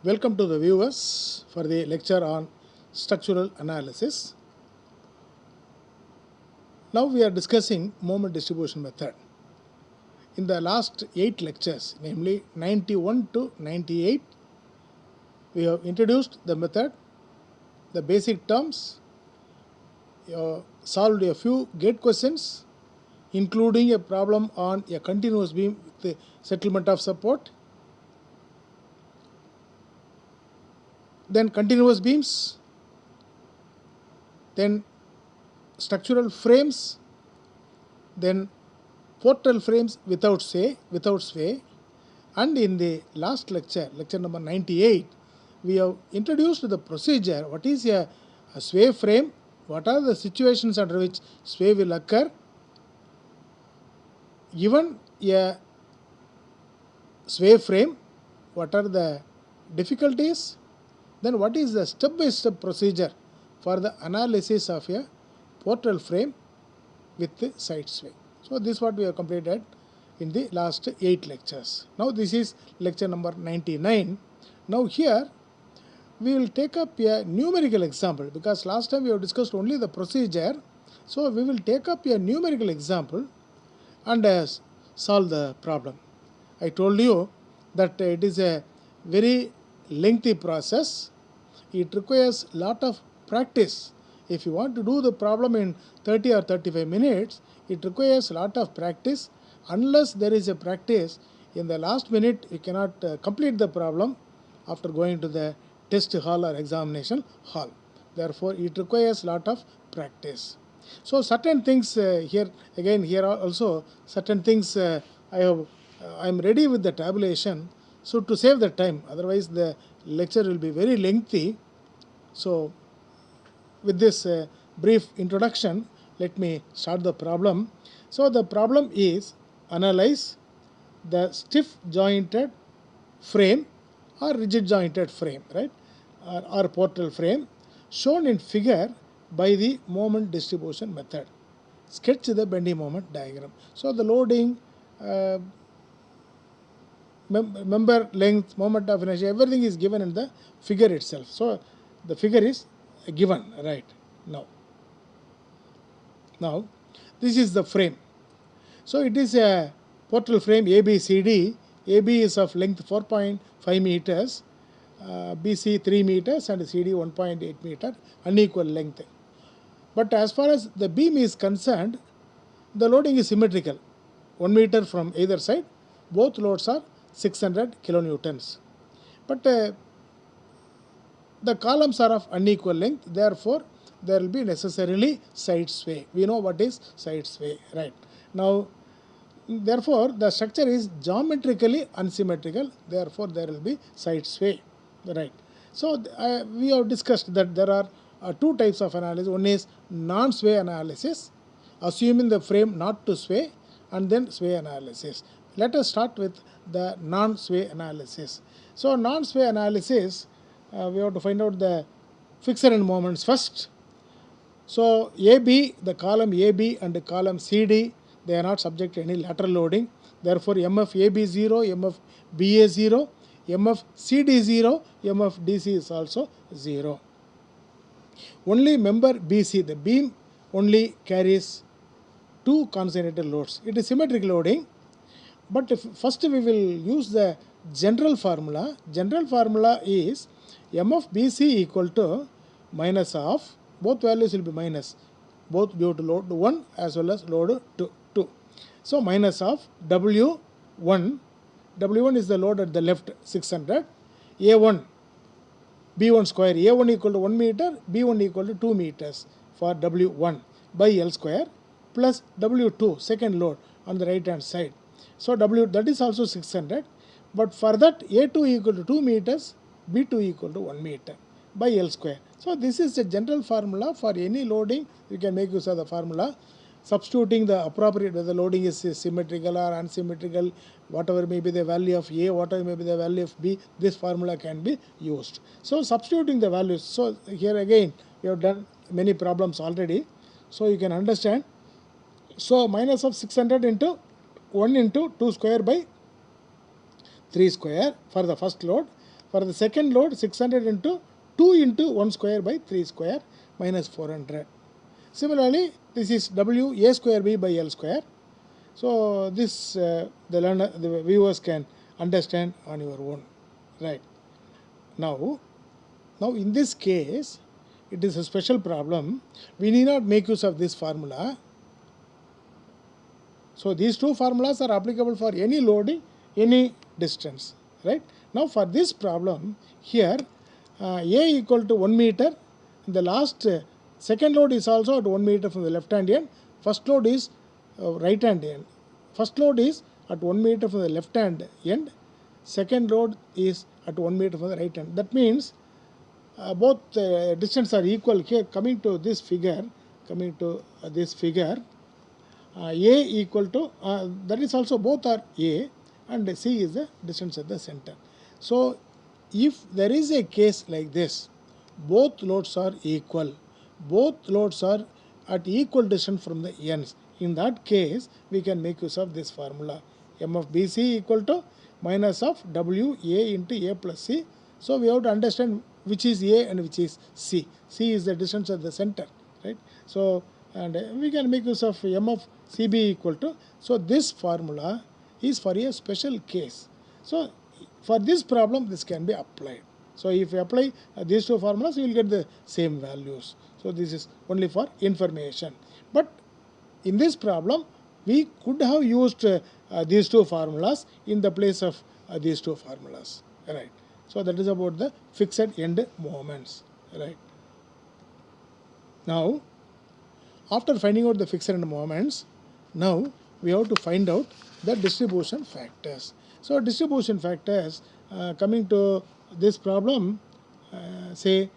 Welcome to the viewers for the lecture on structural analysis. Now we are discussing moment distribution method. In the last 8 lectures, namely 91 to 98, we have introduced the method, the basic terms, solved a few gate questions, including a problem on a continuous beam with the settlement of support, then continuous beams, then structural frames, then portal frames without sway, and in the last lecture, lecture number 98, we have introduced the procedure. What is a sway frame? What are the situations under which sway will occur? Given a sway frame, what are the difficulties? Then what is the step-by-step procedure for the analysis of a portal frame with the side sway? So this is what we have completed in the last 8 lectures. Now this is lecture number 99. Now here we will take up a numerical example, because last time we have discussed only the procedure. So we will take up a numerical example and solve the problem. I told you that it is a very lengthy process. It requires a lot of practice. If you want to do the problem in 30 or 35 minutes, it requires a lot of practice. Unless there is a practice, in the last minute you cannot complete the problem after going to the test hall or examination hall. Therefore, it requires a lot of practice. So certain things here are also certain things I am ready with the tabulation. So to save the time, otherwise the lecture will be very lengthy. So with this brief introduction, let me start the problem. So the problem is analyze the stiff jointed frame or rigid jointed frame, right, or portal frame shown in figure by the moment distribution method. Sketch the bending moment diagram. So the loading, member length, moment of inertia, everything is given in the figure itself. So the figure is given right now. Now this is the frame. So it is a portal frame ABCD. AB is of length 4.5 meters, BC 3 meters and CD 1.8 meter, unequal length. But as far as the beam is concerned, the loading is symmetrical, 1 meter from either side. Both loads are 600 kilonewtons. But the columns are of unequal length, therefore there will be necessarily side sway. We know what is side sway, right? Now, therefore the structure is geometrically unsymmetrical, therefore there will be side sway, right? So we have discussed that there are two types of analysis. One is non-sway analysis, assuming the frame not to sway, and then sway analysis. Let us start with the non-sway analysis. So non-sway analysis, we have to find out the fixed end moments first. So AB, the column AB and the column CD, they are not subject to any lateral loading. Therefore, MF AB 0, MF BA 0, MF CD 0, MF DC is also 0. Only member BC, the beam, only carries two concentrated loads. It is symmetric loading. But first we will use the general formula. General formula is MF BC equal to minus of, both values will be minus, both due to load 1 as well as load 2. So minus of W1. W1 is the load at the left, 600. A1, B1 square. A1 equal to 1 meter, B1 equal to 2 meters for W1 by L square, plus W2, second load on the right hand side. So W, that is also 600. But for that, A2 equal to 2 meters, B2 equal to 1 meter by L square. So this is the general formula for any loading. You can make use of the formula, substituting the appropriate, whether the loading is symmetrical or unsymmetrical, whatever may be the value of A, whatever may be the value of B, this formula can be used. So substituting the values. So here again, we have done many problems already, so you can understand. So minus of 600 into 1 into 2 square by 3 square for the first load. For the second load, 600 into 2 into 1 square by 3 square minus 400. Similarly, this is W A square B by L square. So this the viewers can understand on your own, right? Now in this case, it is a special problem. We need not make use of this formula. So these two formulas are applicable for any loading, any distance, right? Now for this problem, here A equal to 1 meter, the last second load is also at 1 meter from the left hand end, first load is right hand end. First load is at 1 meter from the left hand end, second load is at 1 meter from the right hand. That means both distances are equal. Here coming to this figure, A equal to, that is also both are A, and C is the distance at the center. So if there is a case like this, both loads are equal, both loads are at equal distance from the ends, in that case we can make use of this formula. M of BC equal to minus of W A into A plus C. So we have to understand which is A and which is C. C is the distance at the center, right? So and we can make use of M of CB equal to, so this formula is for a special case. So for this problem this can be applied. So if you apply these two formulas, you will get the same values. So this is only for information. But in this problem, we could have used these two formulas in the place of these two formulas, right? So that is about the fixed end moments, right? Now, after finding out the fixed end moments, now we have to find out the distribution factors. So distribution factors, coming to this problem, say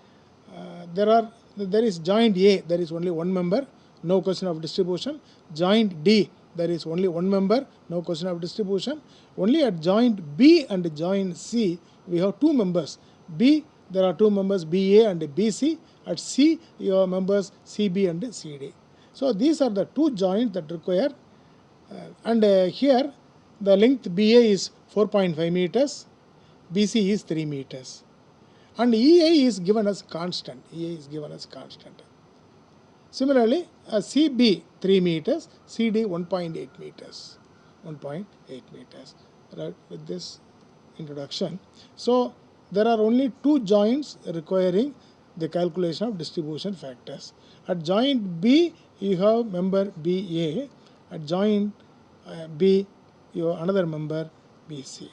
there is joint A, there is only one member, no question of distribution. Joint D, there is only one member, no question of distribution. Only at joint B and joint C, we have two members. B, there are two members BA and BC. At C, you have members CB and CD. So these are the two joints that require, and here the length BA is 4.5 meters, BC is 3 meters, and EA is given as constant. Similarly, CB 3 meters, CD 1.8 meters. Right, with this introduction. So there are only two joints requiring the calculation of distribution factors. At joint B, you have member BA. At joint B, you have another member BC.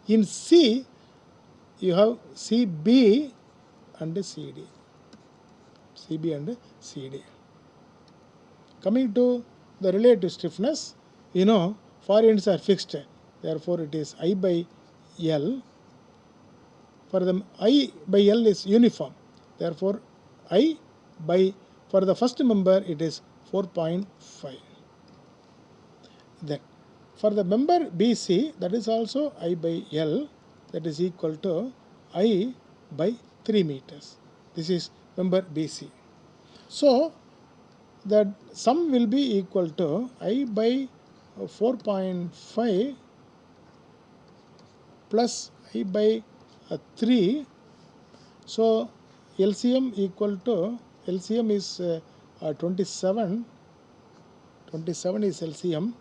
In C, you have CB and CD. Coming to the relative stiffness, far ends are fixed. Therefore, it is I by L. For the I by L is uniform. Therefore, for the first member, it is 4.5. Then, for the member BC, that is also I by L, that is equal to I by 3 meters. This is member BC. So, the sum will be equal to I by 4.5 plus I by 3. So LCM is 27. 27 is LCM.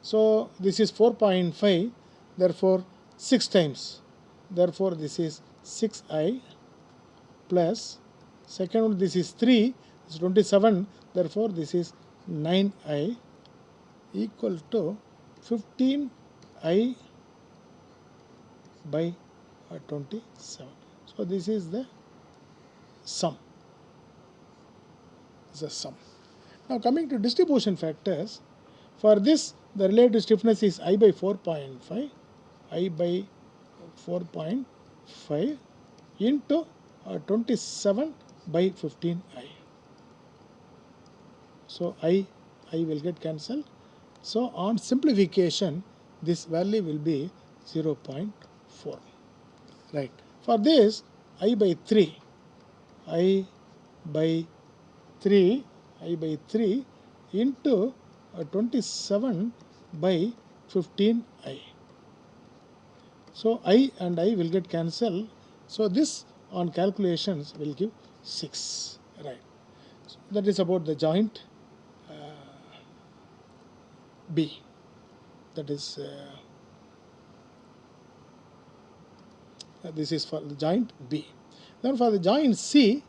So this is 4.5. Therefore 6 times. Therefore this is 6I plus second one, this is 3. This is 27. Therefore this is 9I equal to 15I by 27. So this is the sum. Now coming to distribution factors, for this the relative stiffness is I by 4.5 into 27 by 15I. So I will get cancelled. So on simplification, this value will be 0.4. Right. For this, I by 3 into 27 by 15I. So I and I will get cancelled. So this on calculations will give 6, right. So that is about the joint B, that is this is for the joint B. Then for the joint C,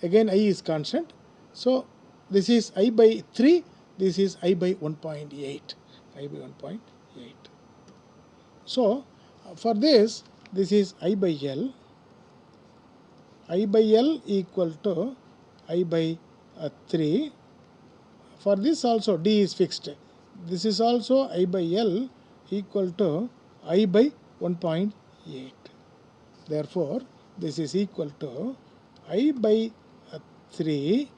again I is constant, so this is I by 3, this is I by 1.8, I by 1.8. So for this is I by L, I by L equal to I by 3. For this also D is fixed. This is also I by L equal to I by 1.8. Therefore, this is equal to I by 3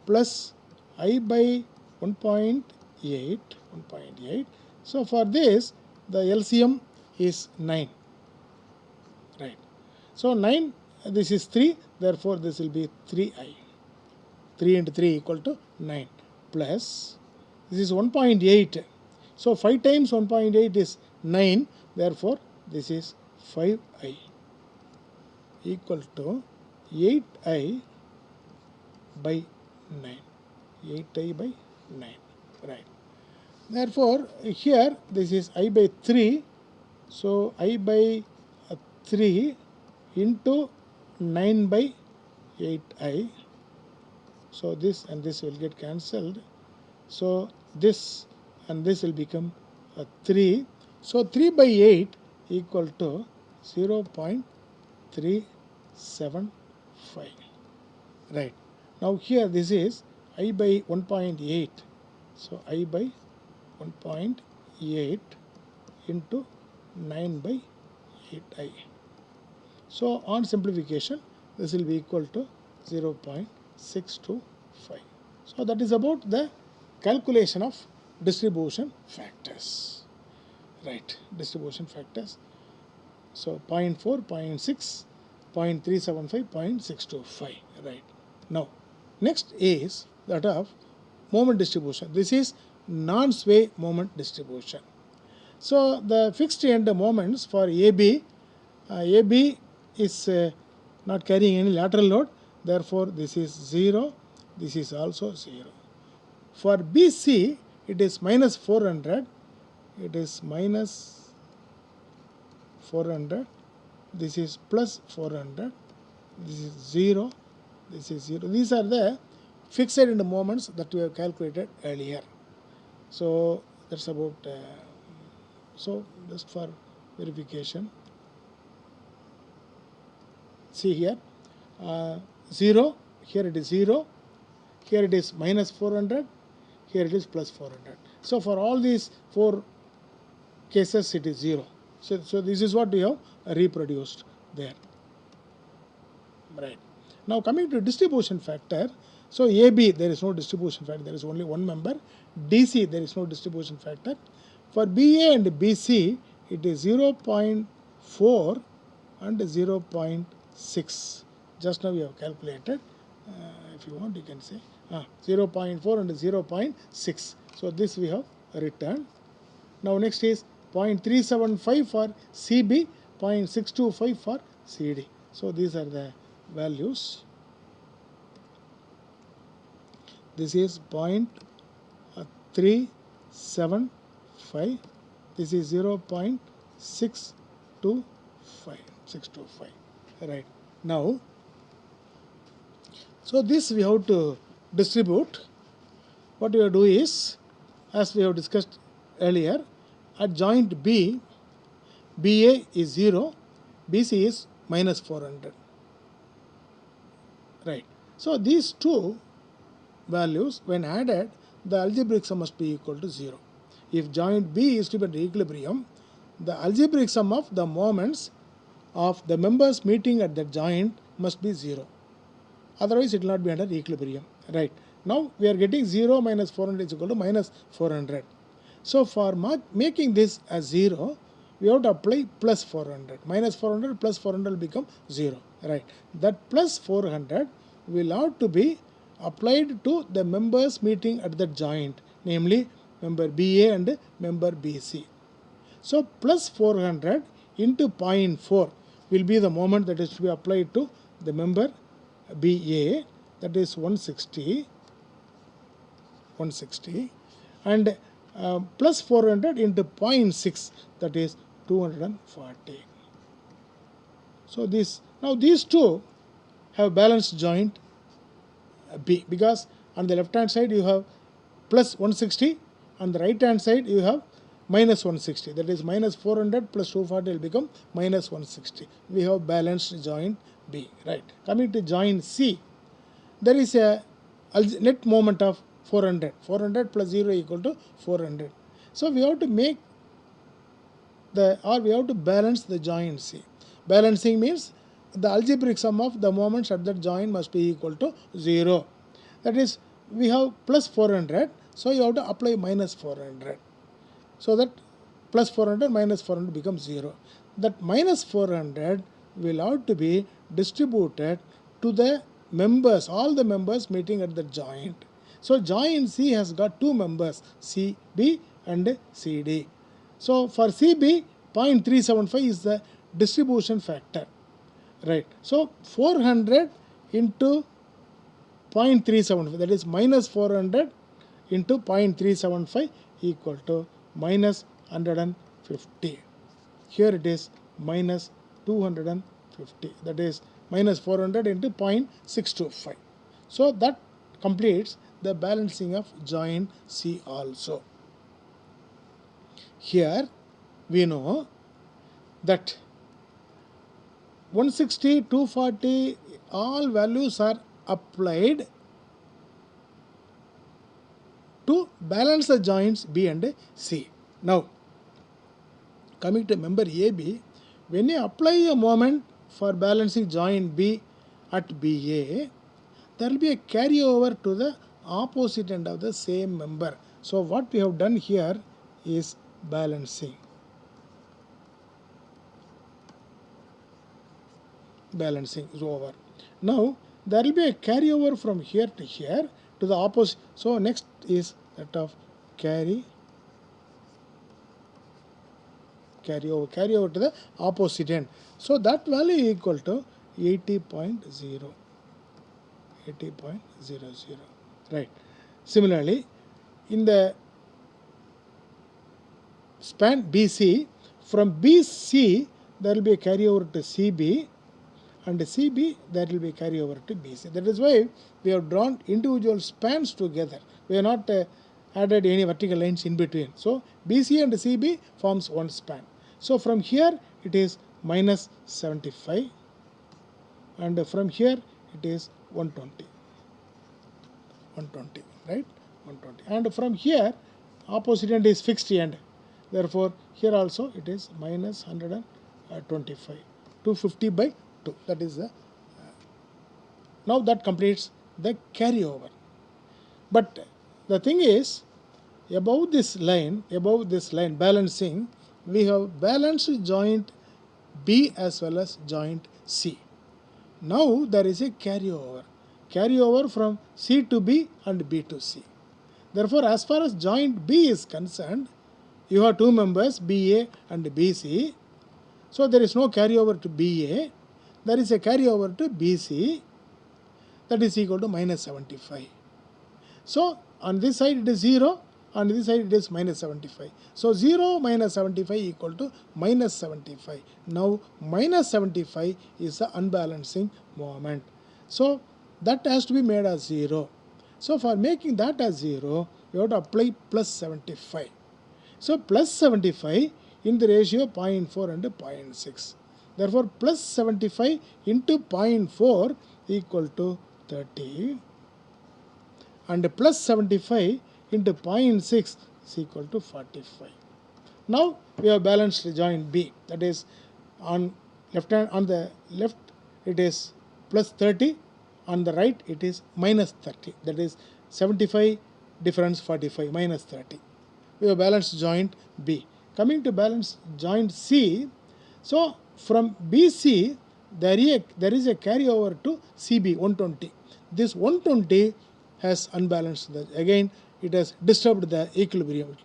plus I by 1.8. So for this, the LCM is 9. Right. So 9, this is 3, therefore this will be 3i. 3 into 3 equal to 9 plus this is 1.8. So 5 times 1.8 is 9, therefore this is 5i equal to 8i by 9. 8i by 9. Right. Therefore here this is I by 3. So I by 3 into 9 by 8i. So this and this will get cancelled. So this and this will become 3. So 3 by 8 equal to 0.375. Right. Now here this is I by 1.8. So I by 1.8 into 9 by 8i. So on simplification, this will be equal to 0.625. So that is about the calculation of distribution factors. Right, distribution factors. So 0.4, 0.6, 0.375, 0.625. Right. Now, next is that of moment distribution. This is non-sway moment distribution. So the fixed end moments for AB, AB is not carrying any lateral load, therefore this is 0, this is also 0. For BC, it is minus 400, it is minus 400, this is plus 400, this is 0, this is 0. These are the fixed end moments that we have calculated earlier. So that's about, so just for verification, see here, 0, here it is 0, here it is minus 400, here it is plus 400. So for all these 4 cases it is 0. So this is what we have reproduced there. Right. Now coming to distribution factor, so AB there is no distribution factor, there is only one member. DC there is no distribution factor. For BA and BC it is 0.4 and 0.6. Just now we have calculated. If you want you can say 0.4 and 0.6. So this we have written. Now next is 0.375 for CB, 0.625 for CD. So these are the values. This is 0.375. This is 0.625. Right. Now, so this we have to distribute. What we have to do is, as we have discussed earlier, at joint B, BA is 0, BC is minus 400. Right. So these two values, when added, the algebraic sum must be equal to 0. If joint B is to be at equilibrium, the algebraic sum of the moments of the members meeting at the joint must be 0. Otherwise, it will not be under equilibrium. Right. Now, we are getting 0 minus 400 is equal to minus 400. So, for making this as 0, we have to apply plus 400. Minus 400 plus 400 will become 0. Right. That plus 400 will have to be applied to the members meeting at the joint, namely member BA and member BC. So plus 400 into 0.4. will be the moment that is to be applied to the member BA, that is 160, and plus 400 into 0.6, that is 240. So now these two have balanced joint B, because on the left hand side you have plus 160, on the right hand side you have minus 160, that is minus 400 plus 240 will become minus 160. We have balanced joint B, right. Coming to joint C, there is a net moment of 400. 400 plus 0 equal to 400. So we have to make we have to balance the joint C. Balancing means the algebraic sum of the moments at that joint must be equal to 0. That is, we have plus 400, so you have to apply minus 400. So that plus 400 minus 400 becomes 0. That minus 400 will have to be distributed to the members, all the members meeting at the joint. So joint C has got two members, CB and CD. So for CB, 0.375 is the distribution factor, right. So 400 into 0.375, that is minus 400 into 0.375 equal to minus 150. Here it is minus 250, that is minus 400 into 0.625. So that completes the balancing of joint C also. Here we know that 160, 240, all values are applied to balance the joints B and C. Now, coming to member AB, when you apply a moment for balancing joint B at BA, there will be a carryover to the opposite end of the same member. So what we have done here is balancing. Balancing is over. Now there will be a carryover from here to here to the opposite. So next is that of carryover to the opposite end. So that value equal to 80.0. Right. Similarly, in the span BC, from BC there will be a carryover to CB, and CB there will be a carryover to BC. That is why we have drawn individual spans together. We have not added any vertical lines in between. So BC and CB forms one span. So from here it is minus 75, and from here it is 120, right, 120. And from here opposite end is fixed end. Therefore here also it is minus 125, 250 by 2. That is the now that completes the carryover. But the thing is, above this line balancing, we have balanced joint B as well as joint C. Now there is a carryover from C to B and B to C. Therefore, as far as joint B is concerned, you have two members BA and BC. So there is no carryover to BA. There is a carryover to BC, that is equal to minus 75. So on this side it is 0, on this side it is minus 75. So 0 minus 75 equal to minus 75. Now minus 75 is the unbalancing moment. So that has to be made as 0. So for making that as 0, you have to apply plus 75. So plus 75 in the ratio 0.4 and 0.6. Therefore plus 75 into 0.4 equal to 30, and plus 75 into 0.6 is equal to 45. Now we have balanced joint B, that is on the left it is plus 30, on the right it is minus 30, that is 75 difference 45 minus 30. We have balanced joint B. Coming to balance joint C, so from BC there is a carryover to CB 120. This 120 has unbalanced again it has disturbed the equilibrium.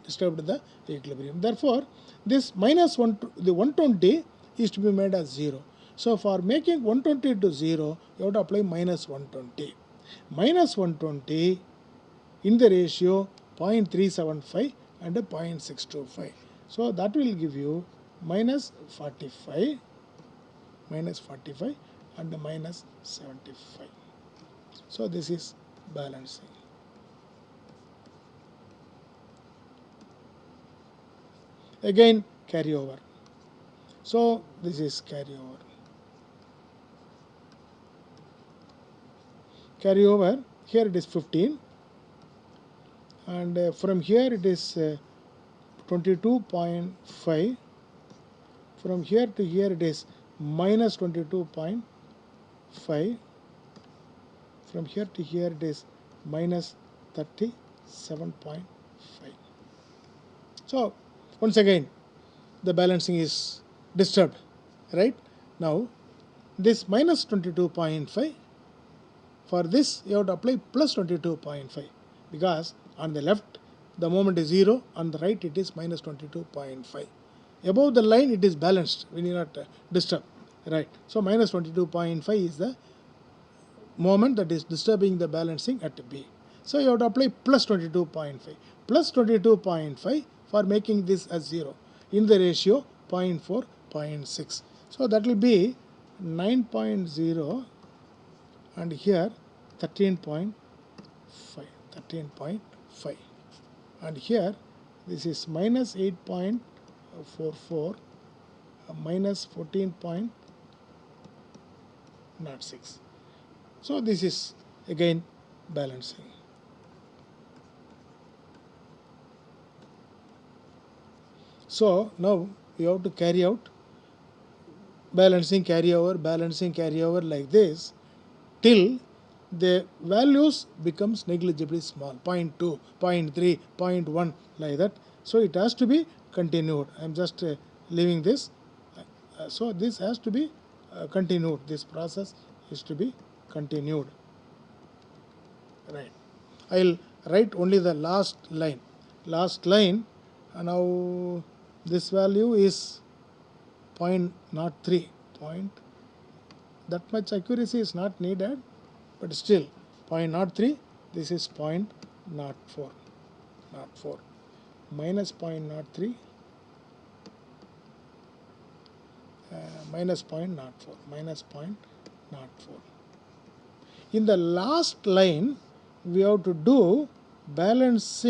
Therefore this minus 120 is to be made as 0. So for making 120 to 0, you have to apply minus 120. Minus 120 in the ratio 0.375 and 0.625. So that will give you minus 45 and minus 75. So this is balancing. Again carryover. So this is carryover. Carryover, here it is 15, and from here it is 22.5. From here to here it is minus 22.5. From here to here it is minus 37.5. So once again the balancing is disturbed, right? Now this minus 22.5, for this you have to apply plus 22.5, because on the left the moment is 0, on the right it is minus 22.5. Above the line it is balanced, we need not disturb, right? So minus 22.5 is the moment that is disturbing the balancing at B. So you have to apply plus 22.5. Plus 22.5 for making this as 0 in the ratio 0.4, 0.6. So that will be 9.0 and here 13.5. And here this is minus 8.44, minus 14.06. So this is again balancing. So now you have to carry out balancing carryover like this till the values becomes negligibly small, 0.2, 0.3, 0.1 like that. So it has to be continued. I am just leaving this. So this has to be continued. This process is to be continued. Right. I will write only the last line. Now this value is 0.03. That much accuracy is not needed, but still 0.03. This is 0.04. Minus 0.03. Minus 0.04. In the last line, we have to do balance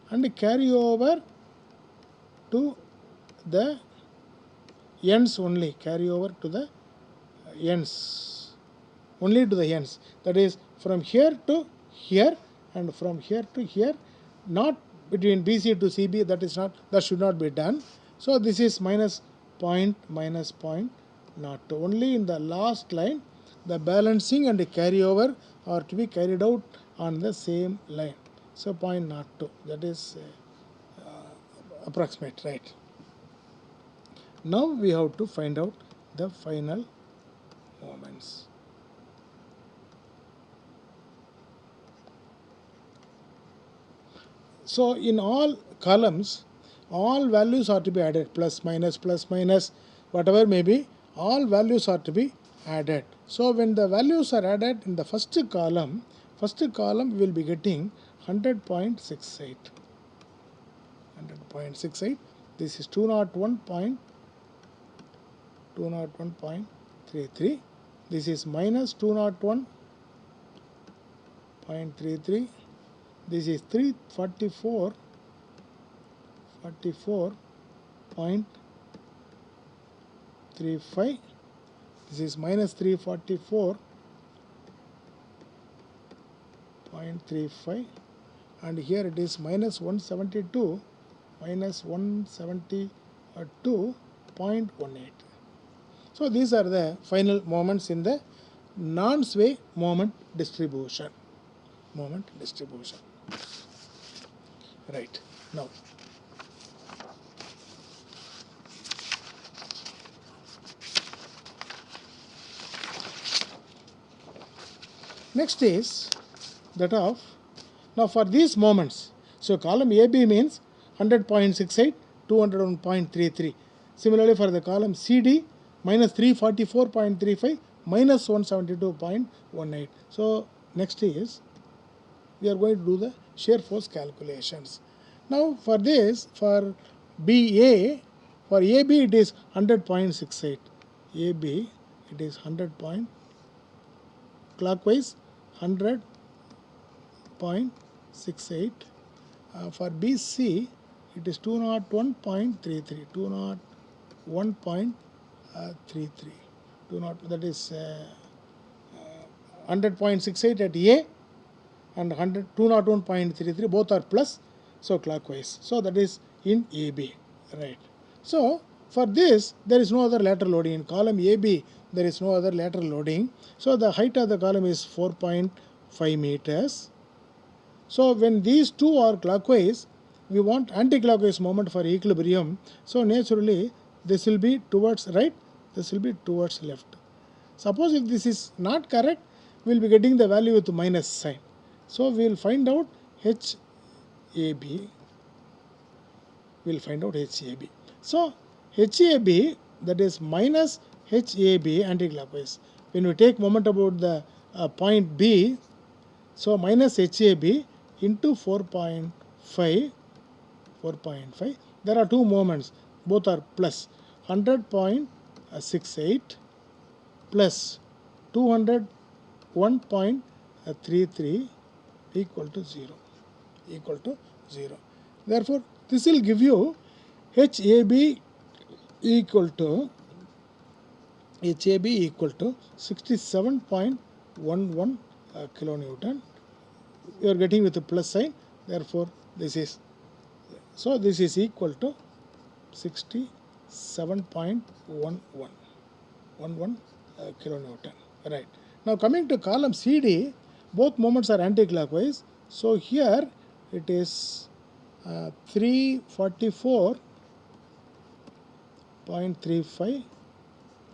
and carry over to the ends only. Carry over to the ends. Only to the ends. That is from here to here and from here to here. Not between BC to CB. That should not be done. So this is minus 0.02. Only in the last line the balancing and the carryover are to be carried out on the same line. So 0.02, that is approximate, right? Now we have to find out the final moments. So in all columns, all values are to be added, plus minus, whatever may be, all values are to be added. So when the values are added in the first column we will be getting 100.68. This is 201.33. This is minus 201.33. This is 344.35. This is minus 344.35, and here it is minus 172.18. So these are the final moments in the non-sway moment distribution. Right. Now next is that of, now for these moments, so column AB means 100.68 201.33. Similarly, for the column CD, minus 344.35 minus 172.18. So next is we are going to do the shear force calculations. Now for this, for BA, for AB it is 100.68. AB it is 100 point, clockwise 100.68. For BC it is 201.33. 201.33. That is 100.68 at A and 201.33, both are plus, so clockwise. So that is in AB, right. So for this there is no other lateral loading. In column AB there is no other lateral loading. So the height of the column is 4.5 meters. So when these two are clockwise, we want anti-clockwise moment for equilibrium. So naturally this will be towards right, this will be towards left. Suppose if this is not correct, we will be getting the value with minus sign. So we will find out HAB. We will find out HAB. So HAB, that is minus HAB anti-clockwise. When we take moment about the point B, so minus HAB into 4.5. There are two moments, both are plus. 100.68 plus 201.33 equal to 0. Therefore, this will give you HAB equal to 67.11 kilonewton. You are getting with a plus sign. Therefore, this is equal to 67.11 kilonewton. Right. Now coming to column CD, both moments are anti-clockwise. So here it is 344.35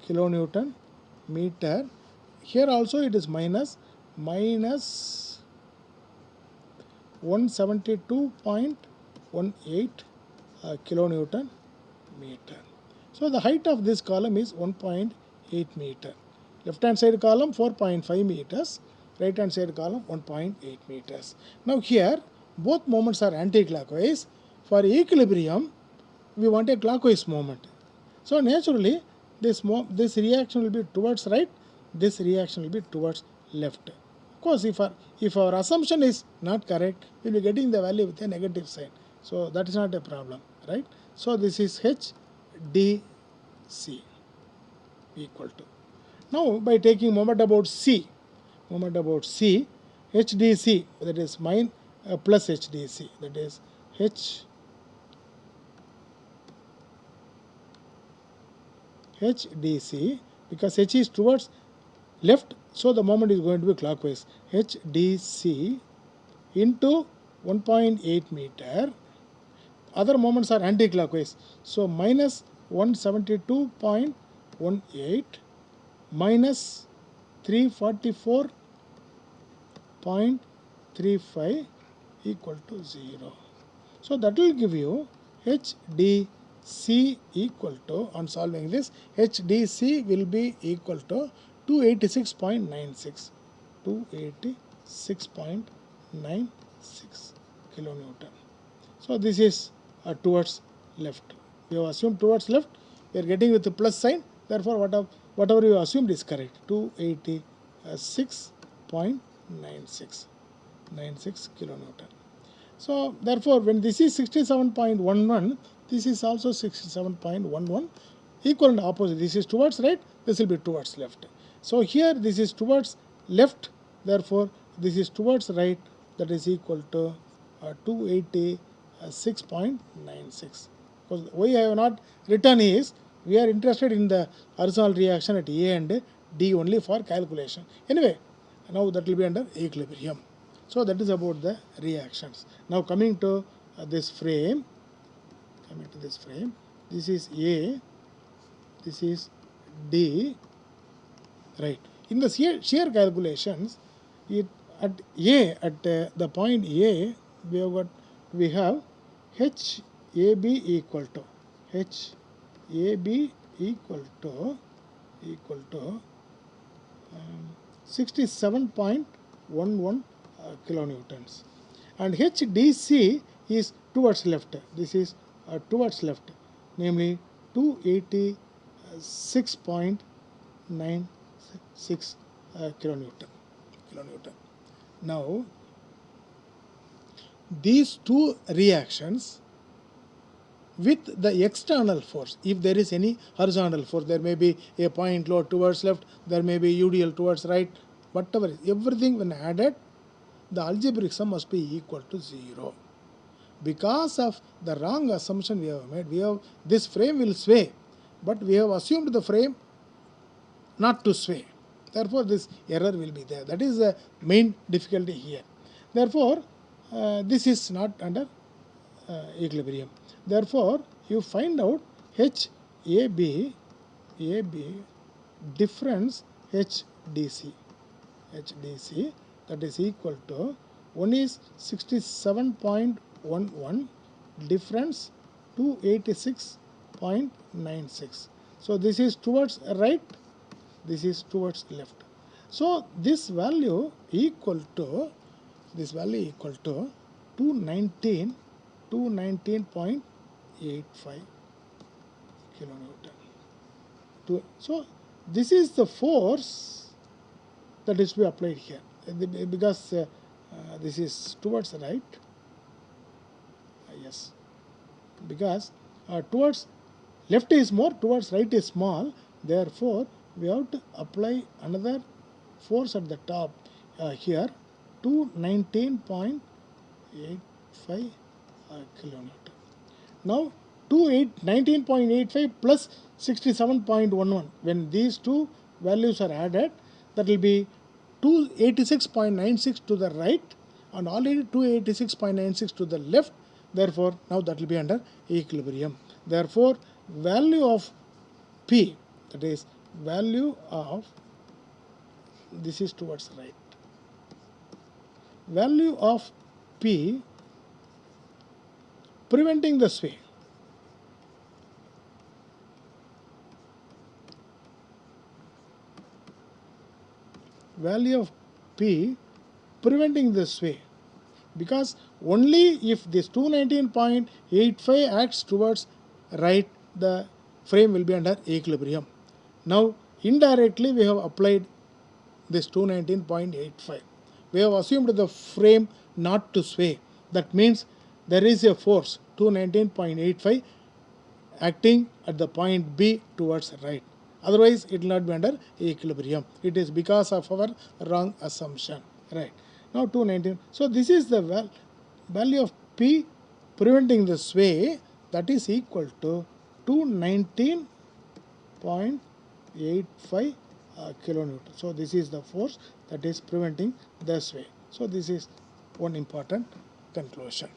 kilonewton meter. Here also it is minus 172.18 kilonewton meter. So the height of this column is 1.8 meter. Left hand side column 4.5 meters, right hand side column 1.8 meters. Now here both moments are anti-clockwise. For equilibrium we want a clockwise moment. So naturally this reaction will be towards right, this reaction will be towards left. Of course, if our assumption is not correct, we will be getting the value with a negative sign. So that is not a problem, right? So this is HDC equal to. Now by taking moment about C, HDC, that is plus HDC, that is HDC, because H is towards left, so the moment is going to be clockwise. HDC into 1.8 meter. Other moments are anti-clockwise. So minus 172.18 minus 344.35 equal to 0. So that will give you HDC equal to, on solving this, HDC will be equal to 286.96 kilonewton. So this is towards left. We have assumed towards left. We are getting with the plus sign. Therefore, whatever you assumed is correct. 286.96 kilonewton. So therefore, when this is 67.11, this is also 67.11. Equal and opposite. This is towards right. This will be towards left. So here this is towards left. Therefore, this is towards right. That is equal to 286.96. Because why I have not written is we are interested in the horizontal reaction at A and D only for calculation. Anyway, now that will be under equilibrium. So that is about the reactions. Now coming to this frame. This is A. This is D. Right. In the shear calculations, at the point A, we have HAB AB equal to H AB equal to 67.11 kilonewtons, and HDC is towards left. This is towards left, namely 286.96 kilonewton. Now, these two reactions with the external force, if there is any horizontal force, there may be a point load towards left, there may be UDL towards right, whatever, everything when added, the algebraic sum must be equal to 0. Because of the wrong assumption we have made, this frame will sway, but we have assumed the frame not to sway. Therefore, this error will be there. That is the main difficulty here. Therefore, this is not under equilibrium. Therefore, you find out HAB difference HDC that is equal to, one is 67.11 difference 286.96. So this is towards right, this is towards left. So this value equal to 219.85 kilonewton. So this is the force that is to be applied here, because this is towards right. Yes, because towards left is more, towards right is small. Therefore, we have to apply another force at the top here, 219.85 kilonewton. Now, 19.85 plus 67.11. When these two values are added, that will be 286.96 to the right and already 286.96 to the left. Therefore, now that will be under equilibrium. Therefore, value of P, that is value of, this is towards right, value of P preventing the sway, value of P preventing the sway, because only if this 219.85 acts towards right, the frame will be under equilibrium. Now, indirectly we have applied this 219.85. We have assumed the frame not to sway. That means there is a force 219.85 acting at the point B towards right. Otherwise, it will not be under equilibrium. It is because of our wrong assumption. Right. Now 219. So this is the value of P preventing the sway, that is equal to 219.85 kilonewton. So this is the force that is preventing the sway. So this is one important conclusion.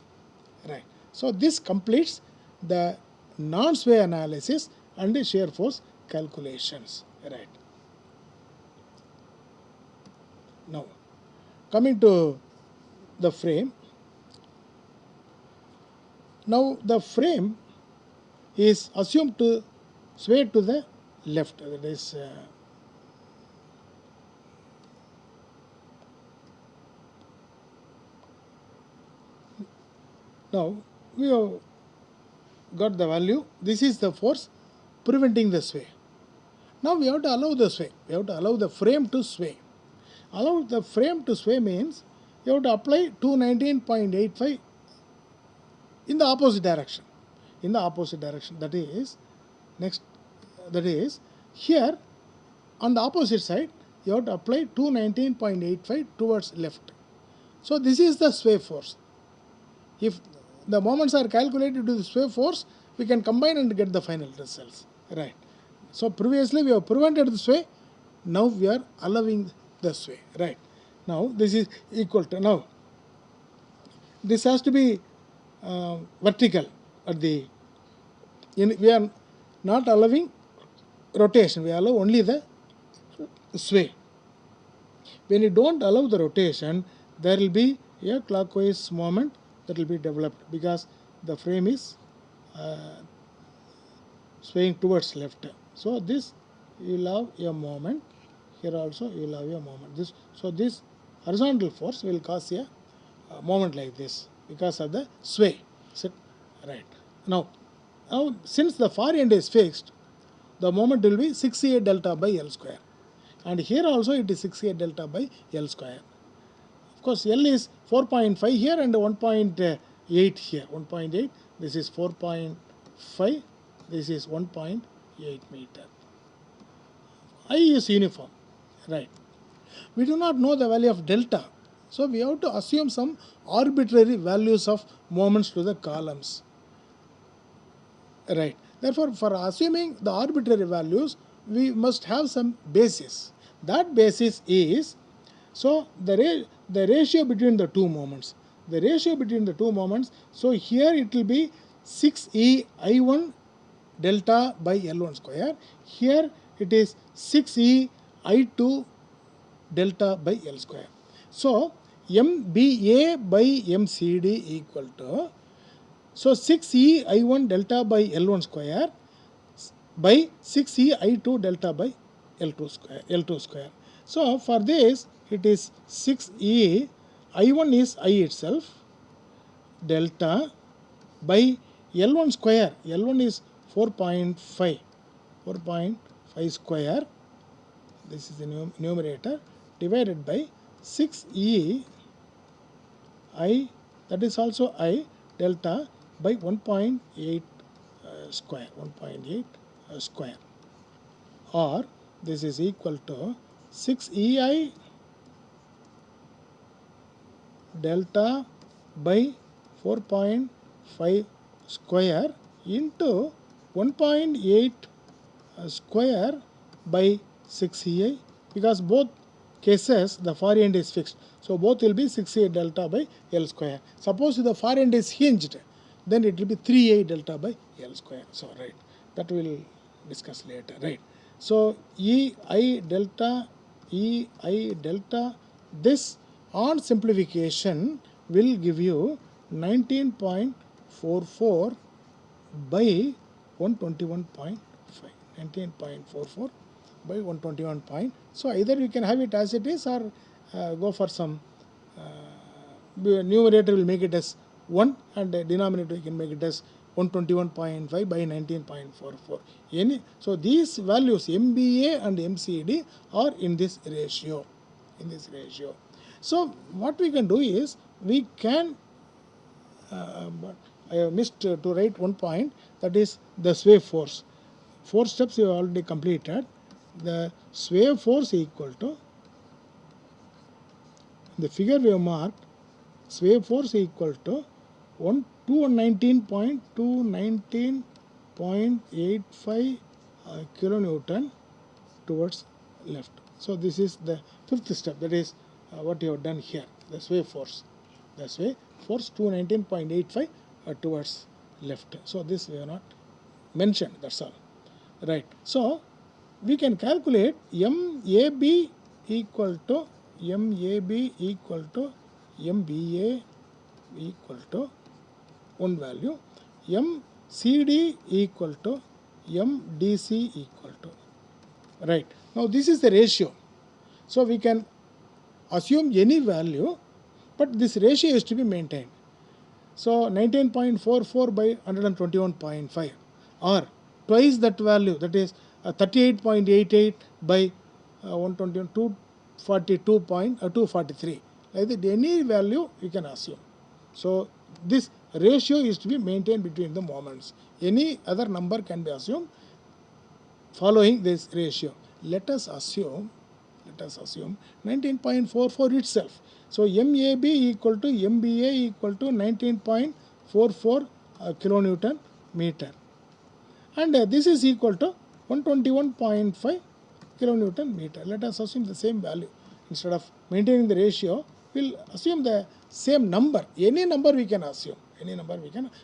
Right. So this completes the non-sway analysis and the shear force calculations. Right. Now, coming to the frame. Now the frame is assumed to sway to the left. That is now we have got the value. This is the force preventing the sway. Now we have to allow the sway. We have to allow the frame to sway. Allow the frame to sway means you have to apply 219.85 in the opposite direction. In the opposite direction, that is next. That is here on the opposite side, you have to apply 219.85 towards left. So this is the sway force. If the moments are calculated to the sway force, we can combine and get the final results. Right. So previously we have prevented the sway. Now we are allowing the sway. Right. Now this is equal to, now this has to be vertical at the, we are not allowing rotation, we allow only the sway. When you don't allow the rotation, there will be a clockwise moment that will be developed because the frame is swaying towards left. So this you will have a moment. Here also you will have a moment. This horizontal force will cause a moment like this because of the sway. Right. Now since the far end is fixed, the moment will be 6a delta by L square. And here also it is 6a delta by L square. Of course, L is 4.5 here and 1.8 here. 1.8, this is 4.5, this is 1.8 meter. I is uniform, right. We do not know the value of delta. So we have to assume some arbitrary values of moments to the columns. Right. Therefore, for assuming the arbitrary values, we must have some basis. That basis is, so the ratio between the two moments. The ratio between the two moments, so here it will be 6e I1 delta by L1 square. Here it is 6e I2 delta by L square. So MBA by MCD equal to, so 6e I1 delta by L1 square by 6e I2 delta by L2 square. So for this it is 6e I1 is I itself delta by L1 square. L1 is 4.5 square. This is the numerator divided by 6e I, that is also I delta by 1.8 square, 1.8 square, or this is equal to 6ei delta by 4.5 square into 1.8 square by 6ei, because both cases the far end is fixed. So both will be 6a delta by L square. Suppose the far end is hinged, then it will be 3a delta by L square. So right, that we will discuss later. Right. So ei delta, this on simplification will give you 19.44 by 121.5. 19.44 by 121. So either you can have it as it is, or go for some numerator will make it as 1 and denominator you can make it as 121.5 by 19.44. So these values MBA and MCD are in this ratio. So what we can do is, we can but I have missed to write one point, that is the sway force. 4 steps you have already completed. The sway force equal to, the figure we have marked, sway force equal to 219.85 kilonewton towards left. So this is the 5th step, that is what you have done here, the sway force. The sway force 219.85 towards left. So this we have not mentioned, that's all. Right. So we can calculate MAB equal to MBA equal to one value, MCD equal to MDC equal to. Right. Now this is the ratio. So we can assume any value, but this ratio is to be maintained. So 19.44 by 121.5, or twice that value, that is 38.88 by 242.243. Like that, any value you can assume. So this ratio is to be maintained between the moments. Any other number can be assumed following this ratio. Let us assume 19.44 itself. So MAB equal to MBA equal to 19.44 kilonewton meter, and this is equal to 121.5 kilonewton meter. Let us assume the same value. Instead of maintaining the ratio, we'll assume the same number. Any number we can assume,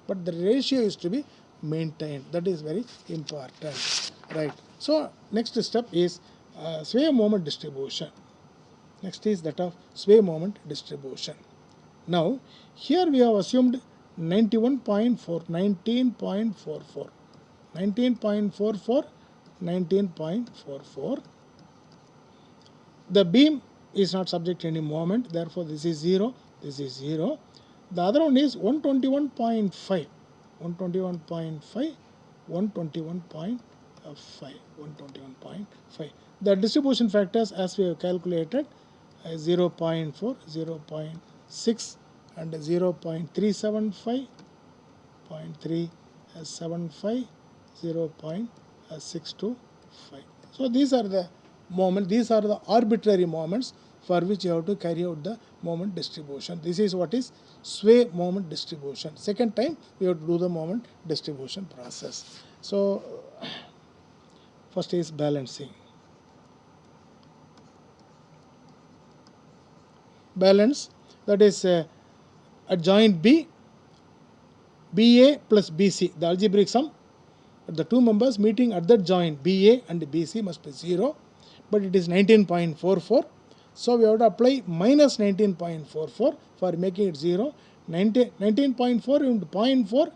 but the ratio is to be maintained. That is very important. Right. So next step is sway moment distribution. Next is that of sway moment distribution. Now here we have assumed 91.4, 19.44, 19.44, 19.44. The beam is not subject to any moment, therefore this is 0, this is 0. The other one is 121.5, 121.5, 121.5, 121.5. The distribution factors as we have calculated 0.4, 0.6 and 0.375, 0.375, 0.625. So these are the moments, these are the arbitrary moments for which you have to carry out the moment distribution. This is what is sway moment distribution. Second time we have to do the moment distribution process. So first is balancing. Balance, that is at joint B, BA plus BC, the algebraic sum, the two members meeting at that joint BA and BC must be 0, but it is 19.44. So we have to apply minus 19.44 for making it 0. 19.4 into 0.4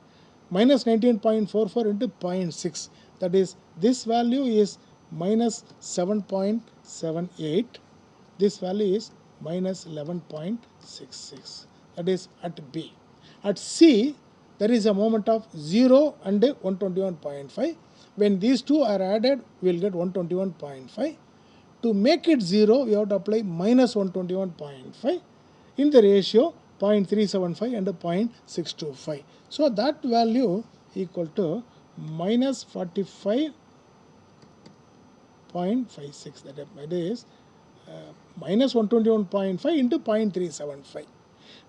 minus 19.44 into 0.6. That is, this value is minus 7.78. This value is minus 11.66. That is at B. At C, there is a moment of 0 and 121.5. When these two are added, we will get 121.5. To make it 0, we have to apply minus 121.5 in the ratio 0.375 and 0.625. So that value equal to minus 45.56. That is minus 121.5 into 0.375.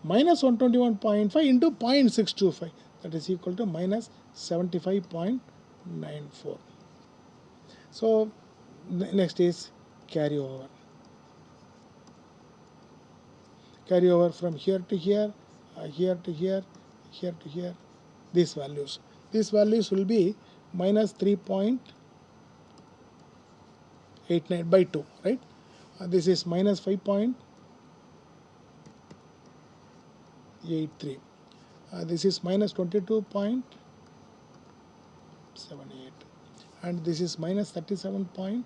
Minus 121.5 into 0.625. That is equal to minus 75.94. So next is carryover. Carryover from here to here, here to here, here to here. These values will be minus 3.89 by 2, right? This is minus 5.83. This is minus 22.78, and this is minus 37.97.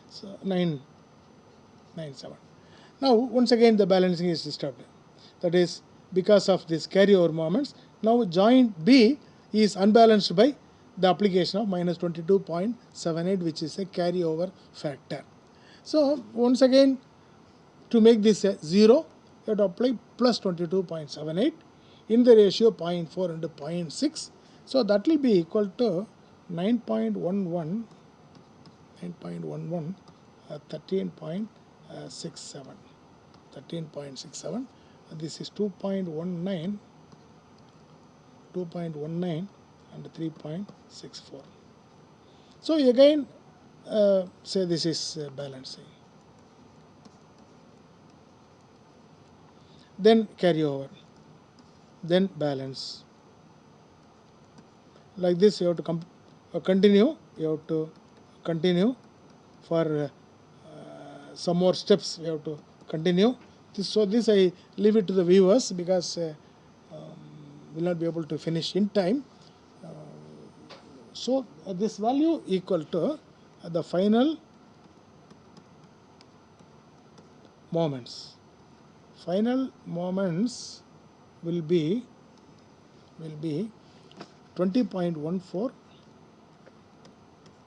So 997. Now once again the balancing is disturbed. That is because of this carryover moments. Now joint B is unbalanced by the application of minus 22.78, which is a carryover factor. So once again, to make this 0, you have to apply plus 22.78 in the ratio 0.4 into 0.6. So that will be equal to 9.11, 13.67. 13.67. This is 2.19, 2.19 and 3.64. So again, say this is balancing. Then carryover, then balance. Like this, you have to continue. You have to continue for some more steps. We have to continue. So this I leave it to the viewers because will not be able to finish in time. So this value equal to the final moments. Final moments will be 20.14,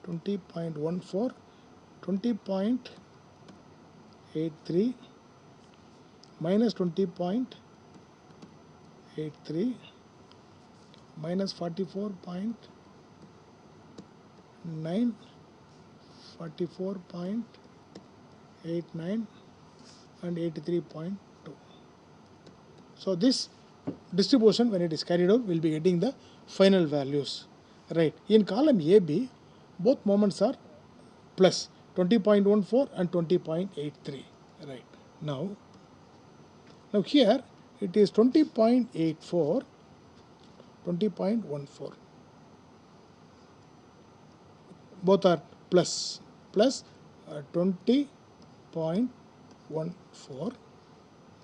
20.14, 20.83, minus 20.83, minus 44.9, 44.89 and 83.2. So this distribution, when it is carried out, will be getting the final values. Right. In column AB, both moments are plus 20.14 and 20.83. Right. Now here it is 20.84, 20.14. Both are plus 20.14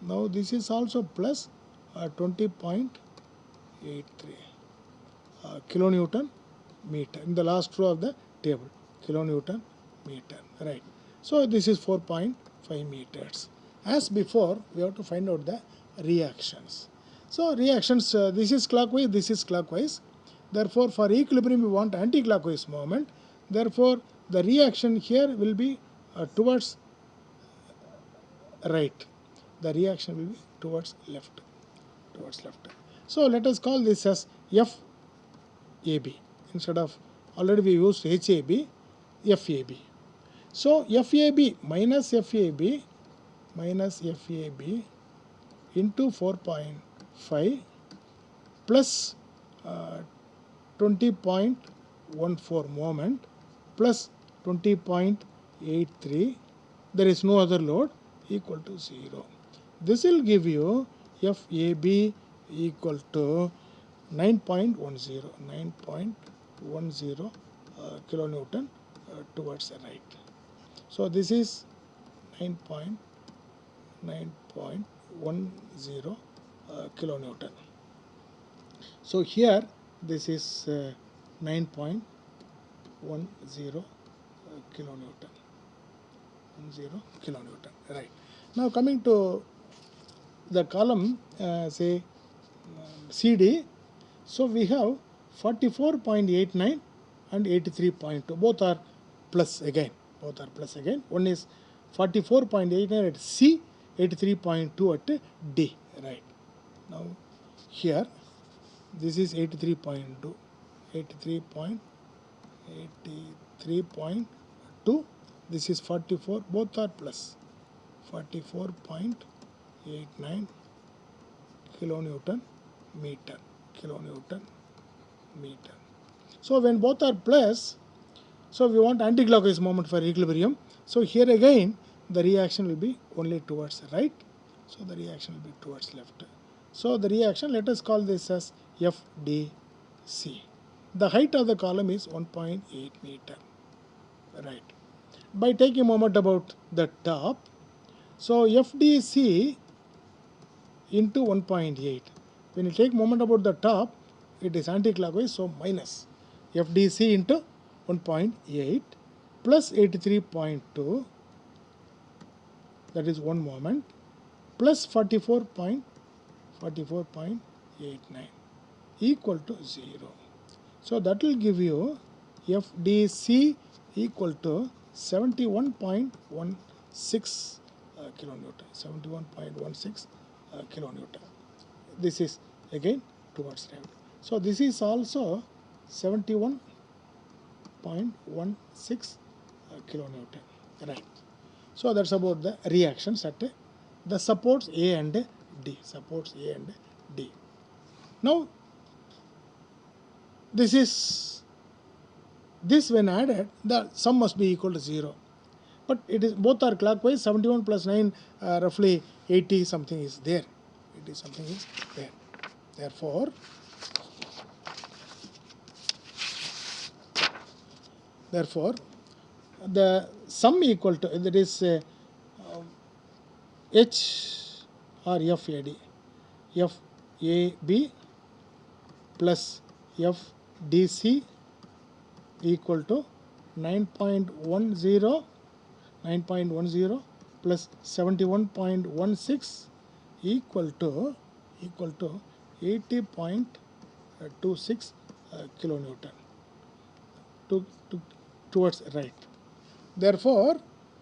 Now this is also plus 20.83 kilonewton meter in the last row of the table, kilonewton meter, right. So this is 4.5 meters. As before, we have to find out the reactions. So reactions, this is clockwise, this is clockwise. Therefore, for equilibrium we want anti-clockwise moment. Therefore, the reaction here will be towards right. The reaction will be towards left. So let us call this as FAB. Instead of, already we used HAB, FAB. So FAB minus FAB into 4.5 plus 20.14 moment plus 20.83, there is no other load, equal to 0. This will give you FAB equal to 9.10 kilonewton towards the right. So this is 9.10 kilonewton. So here this is 9.10 kilonewton. 10 kilonewton, right. Now coming to the column say CD, so we have 44.89 and 83.2, both are plus again, one is 44.89 at C, 83.2 at D, right. Now here this is 83.2, this is 44, both are plus, 44.89 kilonewton meter. So when both are plus, so we want anti-clockwise moment for equilibrium. So here again the reaction will be only towards right, so the reaction will be towards left. So the reaction, let us call this as FDC. The height of the column is 1.8 meter, right. By taking moment about the top, so FDC into 1.8. When you take moment about the top, it is anti-clockwise, so minus FDC into 1.8 plus 83.2, that is one moment, plus 44.89 equal to 0. So that will give you FDC equal to 71.16 kilonewton, 71.16 kilonewton. This is again towards right. So this is also 71.16 kilonewton, right. So that's about the reactions at the supports A and D. Now this when added, the sum must be equal to 0. But it is, both are clockwise, 71 plus 9 roughly 80 something is there. Therefore the sum equal to, that is H or FAB plus FDC equal to 9.10 plus 71.16 equal to 80.26 kilonewton towards right. Therefore,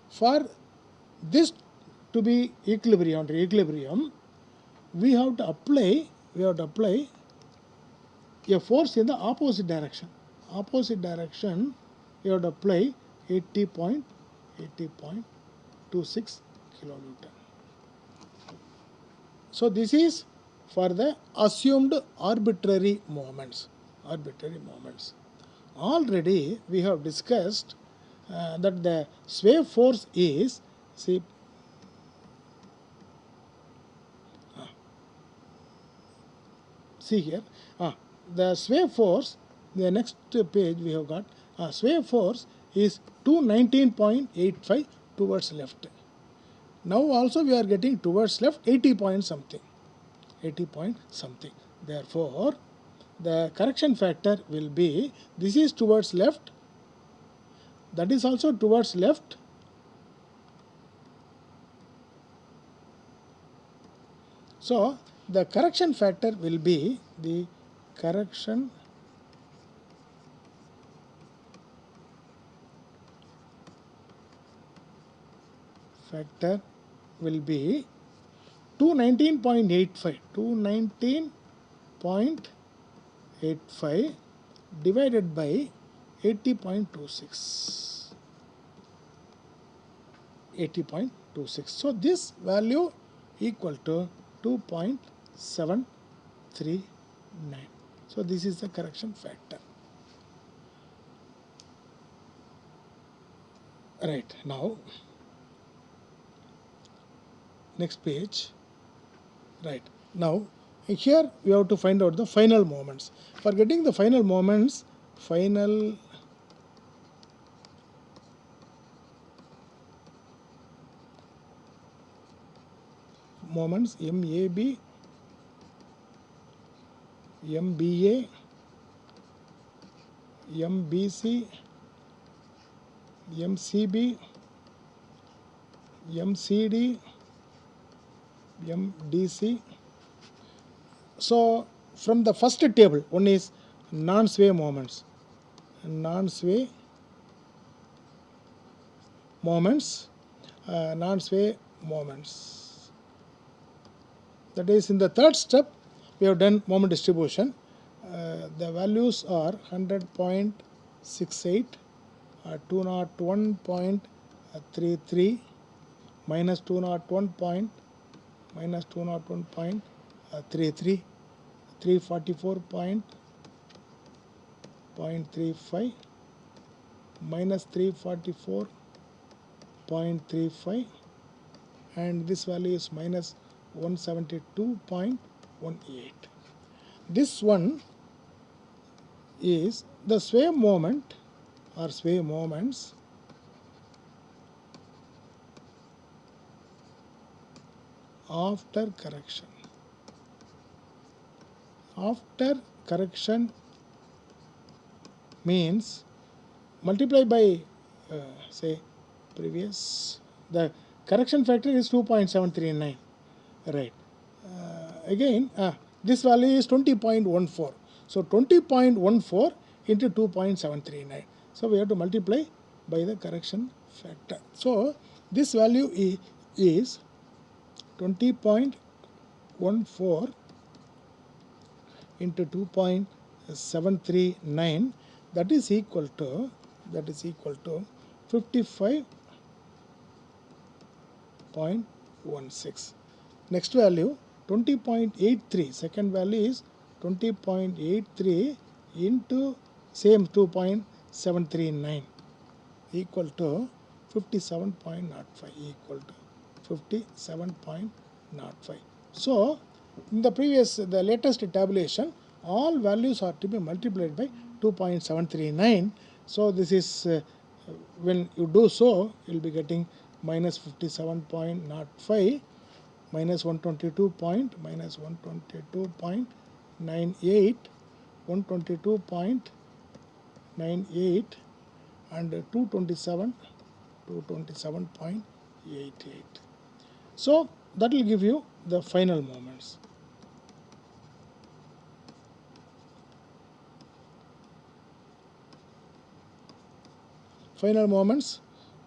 for this to be equilibrium, we have to apply a force in the opposite direction. We have to apply 80.26 kilonewton. So this is for the assumed arbitrary moments. Already we have discussed that the sway force is, see, here, the sway force, the next page we have got, sway force is 219.85 towards left. Now also we are getting towards left 80 point something. 80 point something. Therefore, the correction factor will be, this is towards left, that is also towards left. So the correction factor will be, the correction factor will be 219.85, 219.85 divided by 80.26, 80.26. So this value equal to 2.739. So this is the correction factor. Right, now next page. Right, now here we have to find out the final moments. For getting the final moments, final moments, MAB, MBA, MBC, MCB, MCD, MDC. So from the first table, one is non-sway moments. Non-sway moments, non-sway moments. That is, in the third step, we have done moment distribution. The values are 100.68, 201.33, minus 201.33, 344.35, minus 344.35, and this value is minus 172.18. This one is the sway moment or sway moments after correction. After correction means multiply by say previous, the correction factor is 2.739, right. Again this value is 20.14, so 20.14 into 2.739, so we have to multiply by the correction factor. So this value is 20.14 into 2.739, that is equal to 55.16. Next value 20.83, second value is 20.83 into same 2.739 equal to 57.05, equal to 57.05. So in the previous, the latest tabulation, all values are to be multiplied by 2.739. So this is when you do so, you will be getting minus 57.05, minus 122.98, 122.98, and 227.88. So that will give you the final moments. Final moments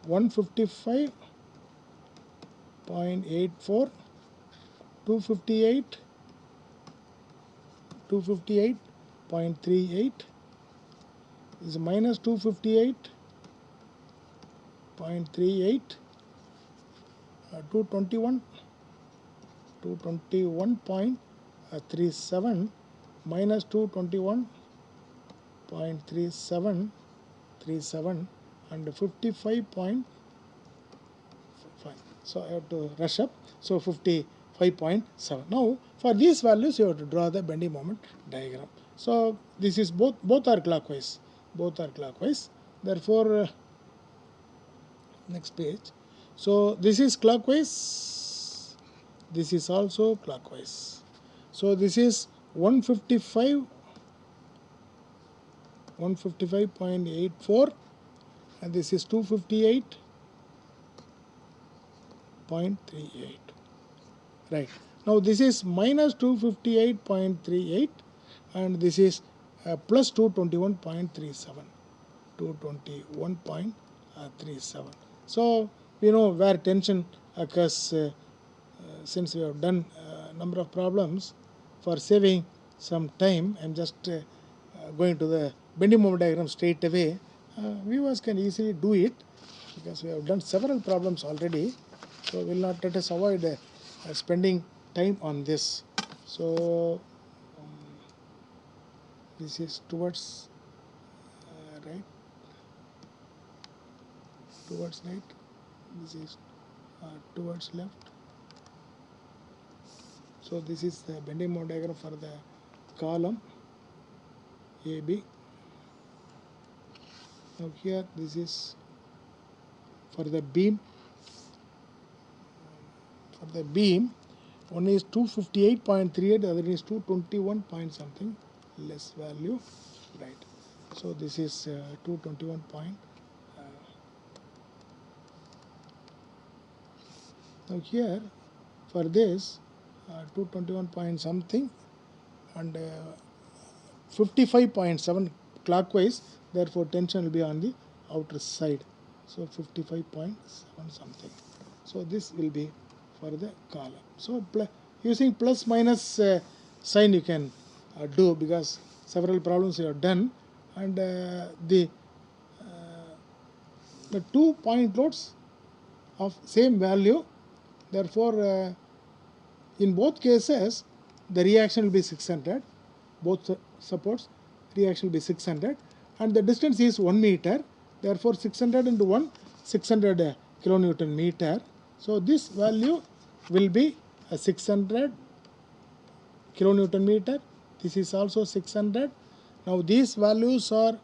155.84, 258, 258.38 is minus 258.38, 221, 221.37 minus 221.37 and 55.5. So I have to rush up. So 55.7. Now for these values you have to draw the bending moment diagram. So this is both are clockwise. Both are clockwise. Therefore next page. So this is clockwise, this is also clockwise. So this is 155.84, and this is 258.38. Right. Now this is minus 258.38, and this is plus 221.37. 221.37. So we know where tension occurs. Since we have done a number of problems, for saving some time, I'm just going to the bending moment diagram straight away. Viewers can easily do it because we have done several problems already. So will not let us avoid spending time on this. So this is towards right, towards right. This is towards left. So this is the bending moment diagram for the column AB. Now here this is for the beam. For the beam, one is 258.38, the other is 221 point something, less value, right? So this is 221 point. Now here for this 221 point something and 55.7 clockwise, therefore tension will be on the outer side. So 55.7 something. So this will be for the column. So using plus minus sign you can do, because several problems you have done, and the 2 point loads of same value, therefore in both cases the reaction will be 600, both supports reaction will be 600, and the distance is 1 meter, therefore 600 into 1, 600 kilonewton meter. So this value will be 600 kilonewton meter. This is also 600. Now these values are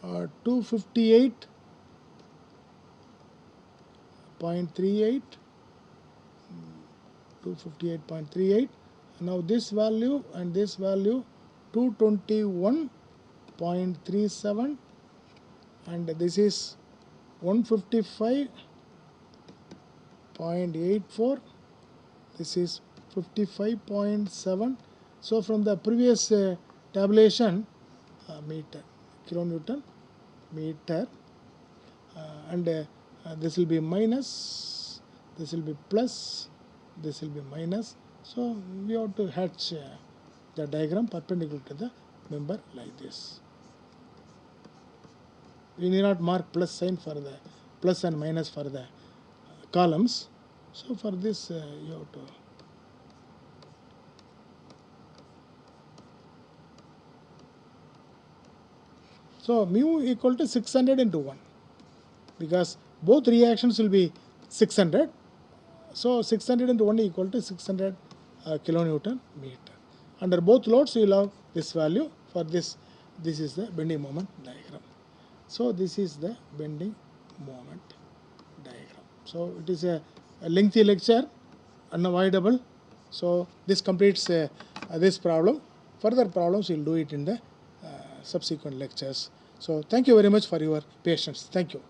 258.38, 258.38. Now this value and this value 221.37, and this is 155.84. This is 55.7. So from the previous tabulation, meter, kilonewton meter, and this will be minus, this will be plus, this will be minus. So we have to hatch the diagram perpendicular to the member like this. We need not mark plus sign for the plus and minus for the columns. So for this you have to mu equal to 600 into 1, because both reactions will be 600. So 600 into 1 equal to 600 kilonewton meter. Under both loads you will have this value. For this, this is the bending moment diagram. So this is the bending moment diagram. So it is a lengthy lecture, unavoidable. So this completes this problem. Further problems we will do it in the subsequent lectures. So thank you very much for your patience. Thank you.